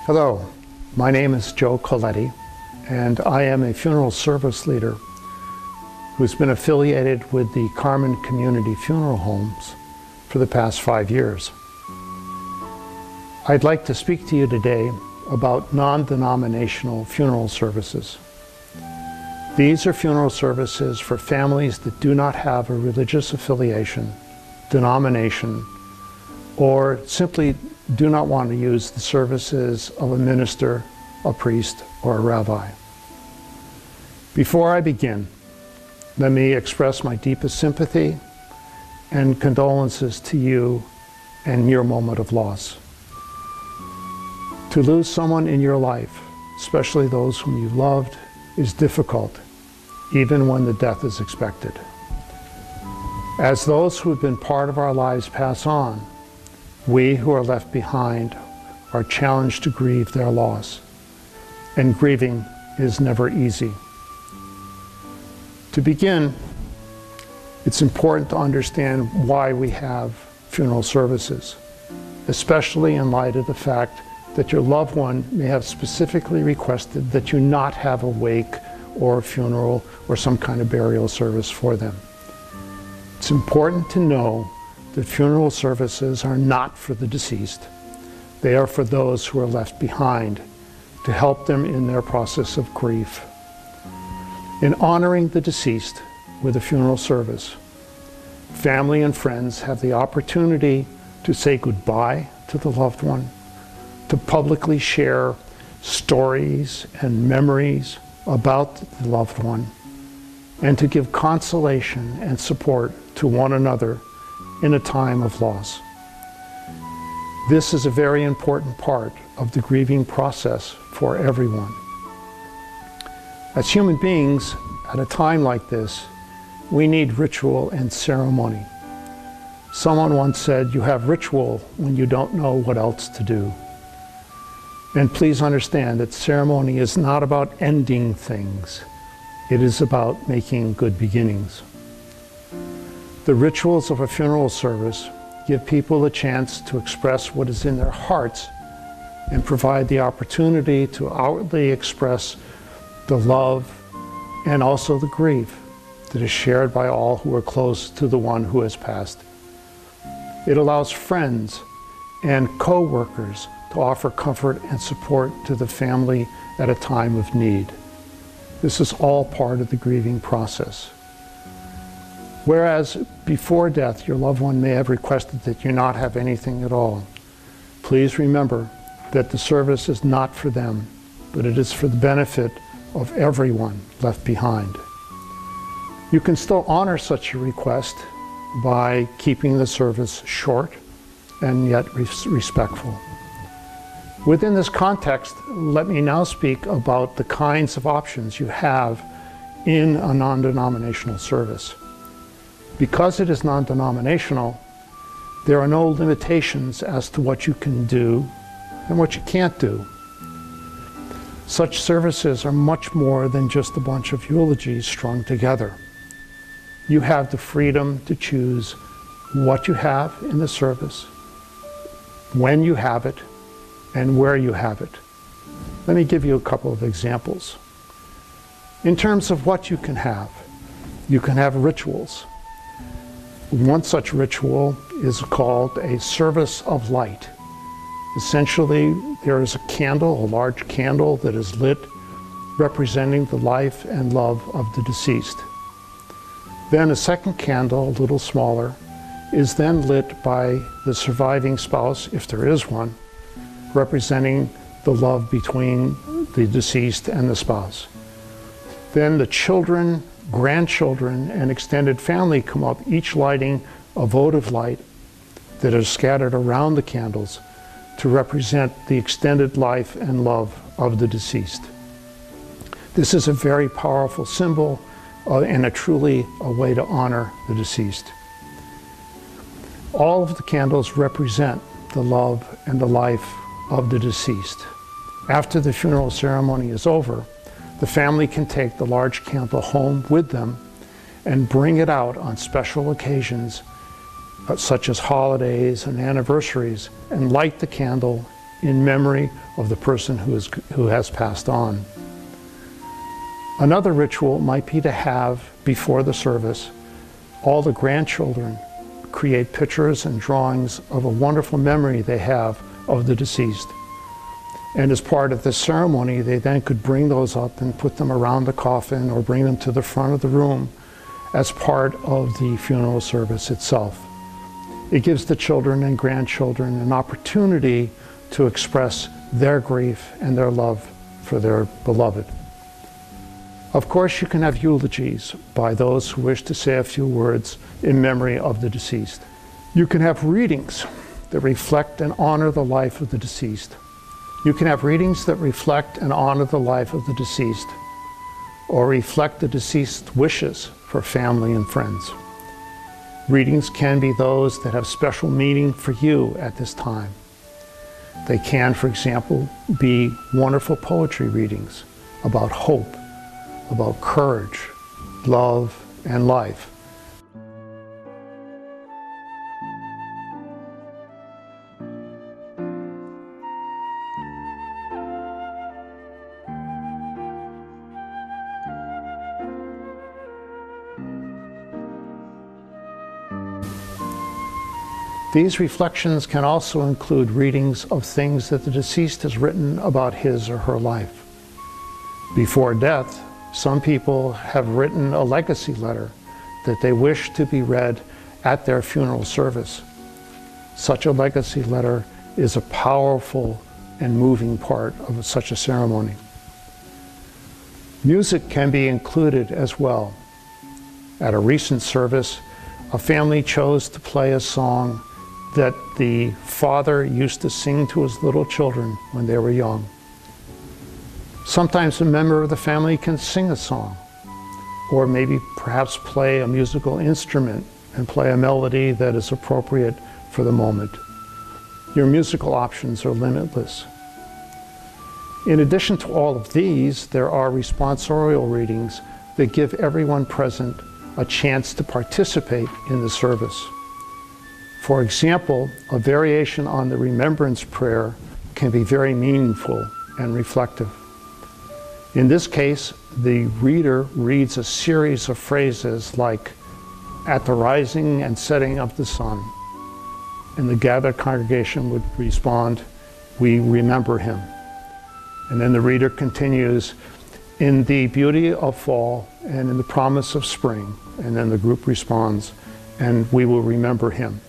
Hello, my name is Joe Colletti, and I am a funeral service leader who's been affiliated with the Carmon Community Funeral Homes for the past 5 years. I'd like to speak to you today about non-denominational funeral services. These are funeral services for families that do not have a religious affiliation, denomination, or simply do not want to use the services of a minister, a priest, or a rabbi. Before I begin, let me express my deepest sympathy and condolences to you and your moment of loss. To lose someone in your life, especially those whom you loved, is difficult, even when the death is expected. As those who have been part of our lives pass on, we who are left behind are challenged to grieve their loss, and grieving is never easy. To begin, it's important to understand why we have funeral services, especially in light of the fact that your loved one may have specifically requested that you not have a wake or a funeral or some kind of burial service for them. It's important to know that funeral services are not for the deceased. They are for those who are left behind, to help them in their process of grief. In honoring the deceased with a funeral service, family and friends have the opportunity to say goodbye to the loved one, to publicly share stories and memories about the loved one, and to give consolation and support to one another in a time of loss. This is a very important part of the grieving process for everyone. As human beings, at a time like this, we need ritual and ceremony. Someone once said, "You have ritual when you don't know what else to do." And please understand that ceremony is not about ending things. It is about making good beginnings. The rituals of a funeral service give people a chance to express what is in their hearts and provide the opportunity to outwardly express the love and also the grief that is shared by all who are close to the one who has passed. It allows friends and co-workers to offer comfort and support to the family at a time of need. This is all part of the grieving process. Whereas before death, your loved one may have requested that you not have anything at all. Please remember that the service is not for them, but it is for the benefit of everyone left behind. You can still honor such a request by keeping the service short and yet respectful. Within this context, let me now speak about the kinds of options you have in a non-denominational service. Because it is non-denominational, there are no limitations as to what you can do and what you can't do. Such services are much more than just a bunch of eulogies strung together. You have the freedom to choose what you have in the service, when you have it, and where you have it. Let me give you a couple of examples. In terms of what you can have rituals. One such ritual is called a service of light. Essentially, there is a candle, a large candle that is lit representing the life and love of the deceased. Then a second candle, a little smaller, is then lit by the surviving spouse, if there is one, representing the love between the deceased and the spouse. Then the children, grandchildren, and extended family come up, each lighting a votive light that is scattered around the candles to represent the extended life and love of the deceased. This is a very powerful symbol and truly a way to honor the deceased. All of the candles represent the love and the life of the deceased. After the funeral ceremony is over, the family can take the large candle home with them and bring it out on special occasions such as holidays and anniversaries, and light the candle in memory of the person who has passed on. Another ritual might be to have, before the service, all the grandchildren create pictures and drawings of a wonderful memory they have of the deceased. And as part of the ceremony, they then could bring those up and put them around the coffin or bring them to the front of the room as part of the funeral service itself. It gives the children and grandchildren an opportunity to express their grief and their love for their beloved. Of course, you can have eulogies by those who wish to say a few words in memory of the deceased. You can have readings that reflect and honor the life of the deceased. You can have readings that reflect and honor the life of the deceased, or reflect the deceased's wishes for family and friends. Readings can be those that have special meaning for you at this time. They can, for example, be wonderful poetry readings about hope, about courage, love, and life. These reflections can also include readings of things that the deceased has written about his or her life. Before death, some people have written a legacy letter that they wish to be read at their funeral service. Such a legacy letter is a powerful and moving part of such a ceremony. Music can be included as well. At a recent service, a family chose to play a song that the father used to sing to his little children when they were young. Sometimes a member of the family can sing a song, or maybe perhaps play a musical instrument and play a melody that is appropriate for the moment. Your musical options are limitless. In addition to all of these, there are responsorial readings that give everyone present a chance to participate in the service. For example, a variation on the remembrance prayer can be very meaningful and reflective. In this case, the reader reads a series of phrases like, "At the rising and setting of the sun," and the gathered congregation would respond, "We remember him." And then the reader continues, "In the beauty of fall and in the promise of spring," and then the group responds, "And we will remember him,"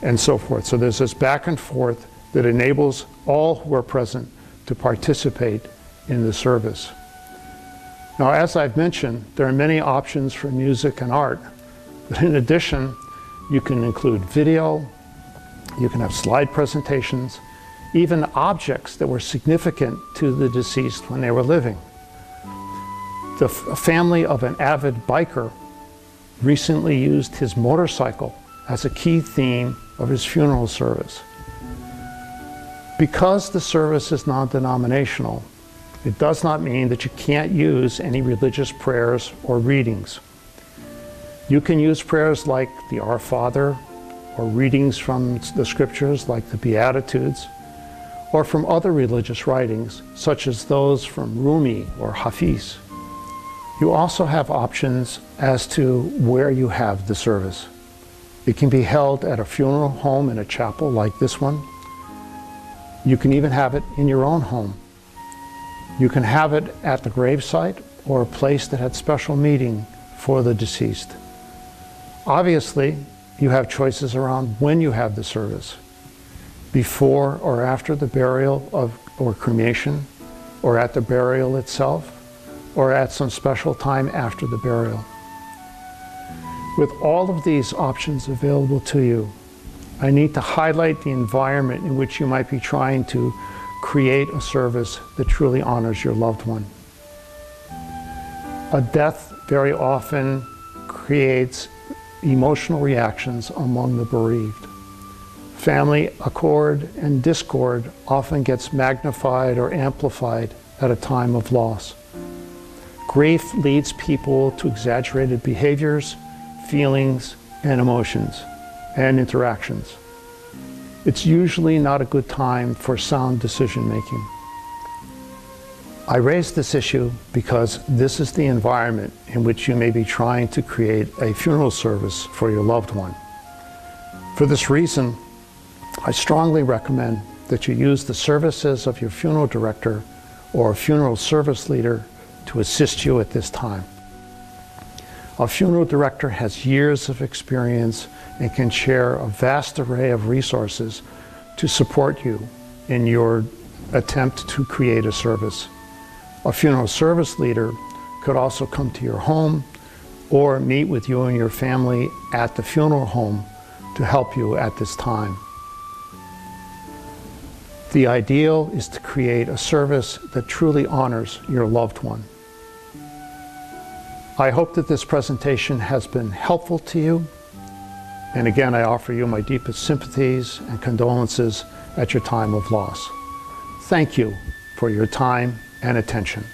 and so forth. So there's this back and forth that enables all who are present to participate in the service. Now, as I've mentioned, there are many options for music and art, but in addition, you can include video, you can have slide presentations, even objects that were significant to the deceased when they were living. The family of an avid biker recently used his motorcycle as a key theme of his funeral service. Because the service is non-denominational, it does not mean that you can't use any religious prayers or readings. You can use prayers like the Our Father, or readings from the scriptures like the Beatitudes, or from other religious writings, such as those from Rumi or Hafiz. You also have options as to where you have the service. It can be held at a funeral home in a chapel like this one. You can even have it in your own home. You can have it at the gravesite or a place that had special meaning for the deceased. Obviously, you have choices around when you have the service, before or after the burial or cremation, or at the burial itself, or at some special time after the burial. With all of these options available to you, I need to highlight the environment in which you might be trying to create a service that truly honors your loved one. A death very often creates emotional reactions among the bereaved. Family accord and discord often gets magnified or amplified at a time of loss. Grief leads people to exaggerated behaviors, feelings, and emotions, and interactions. It's usually not a good time for sound decision making. I raise this issue because this is the environment in which you may be trying to create a funeral service for your loved one. For this reason, I strongly recommend that you use the services of your funeral director or a funeral service leader to assist you at this time. A funeral director has years of experience and can share a vast array of resources to support you in your attempt to create a service. A funeral service leader could also come to your home or meet with you and your family at the funeral home to help you at this time. The ideal is to create a service that truly honors your loved one. I hope that this presentation has been helpful to you. And again, I offer you my deepest sympathies and condolences at your time of loss. Thank you for your time and attention.